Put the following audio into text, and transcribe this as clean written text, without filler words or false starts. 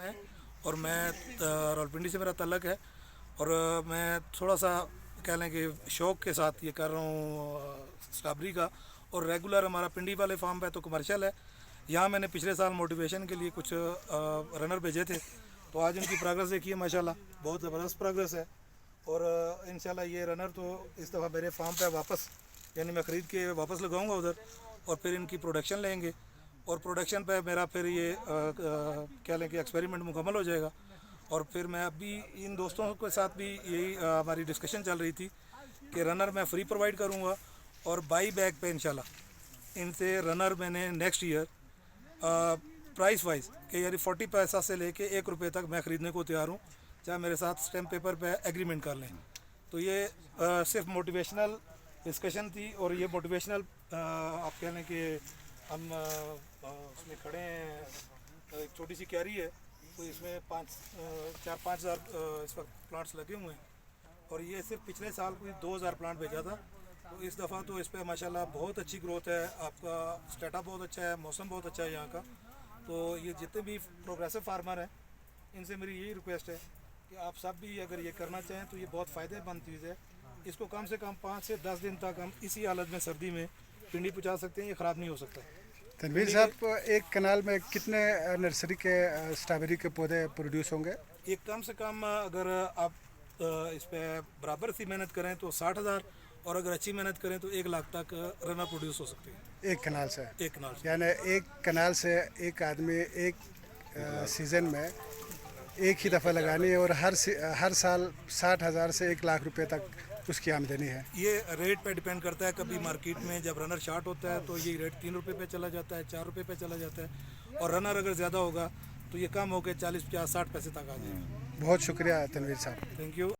है और मैं रावलपिंडी से मेरा तल्लक है और मैं थोड़ा सा कह लें कि शौक़ के साथ ये कर रहा हूँ स्ट्रॉबेरी का। और रेगुलर हमारा पिंडी वाले फार्म पे तो कमर्शियल है। यहाँ मैंने पिछले साल मोटिवेशन के लिए कुछ रनर भेजे थे, तो आज उनकी प्रोग्रेस देखिए माशाल्लाह बहुत ज़बरदस्त प्रोग्रेस है। और इंशाल्लाह ये रनर तो इस दफ़ा मेरे फार्म पे वापस यानी मैं ख़रीद के वापस लगाऊंगा उधर और फिर इनकी प्रोडक्शन लेंगे और प्रोडक्शन पे मेरा फिर ये कह लें कि एक्सपेरिमेंट मुकम्मल हो जाएगा। और फिर मैं अभी इन दोस्तों के साथ भी यही हमारी डिस्कशन चल रही थी कि रनर मैं फ्री प्रोवाइड करूँगा और बाई बैग पे इंशाल्लाह इनसे रनर मैंने नेक्स्ट ईयर प्राइस वाइज कि यानी 40 पैसा से लेके 1 रुपये तक मैं ख़रीदने को तैयार हूँ, चाहे मेरे साथ स्टैम्प पेपर पे एग्रीमेंट कर लें। तो ये सिर्फ मोटिवेशनल डिस्कशन थी और ये मोटिवेशनल आप कह लें कि हम उसमें खड़े हैं, एक छोटी सी कैरी है तो इसमें 4-5 हज़ार इस वक्त प्लांट्स लगे हुए हैं और ये सिर्फ पिछले साल कोई 2000 प्लांट भेजा था। तो इस दफ़ा तो इस पर माशाल्लाह बहुत अच्छी ग्रोथ है, आपका स्टेटअप बहुत अच्छा है, मौसम बहुत अच्छा है यहाँ का। तो ये जितने भी प्रोग्रेसिव फार्मर हैं इनसे मेरी यही रिक्वेस्ट है कि आप सब भी अगर ये करना चाहें तो ये बहुत फ़ायदेमंद चीज़ है। इसको कम से कम 5 से 10 दिन तक हम इसी हालत में सर्दी में पिंडी पहुँचा सकते हैं, ये ख़राब नहीं हो सकता। तनवीर साहब, एक कनाल में कितने नर्सरी के स्ट्रॉबेरी के पौधे प्रोड्यूस होंगे? ये कम से कम अगर आप इस पर बराबर सी मेहनत करें तो 60,000 और अगर अच्छी मेहनत करें तो 1 लाख तक रनर प्रोड्यूस हो सकते हैं एक कनाल से। एक कनाल से यानी एक कनाल से एक आदमी एक सीज़न में एक ही दफ़ा लगानी है और हर साल 60,000 से 1 लाख रुपए तक उसकी आमदनी है। ये रेट पे डिपेंड करता है। कभी मार्केट में जब रनर शार्ट होता है तो ये रेट 3 रुपये पे चला जाता है, 4 रुपये पे चला जाता है और रनर अगर ज़्यादा होगा तो ये कम होकर 40, 50, 60 पैसे तक आ जाएगा। बहुत शुक्रिया तनवीर साहब। Thank you.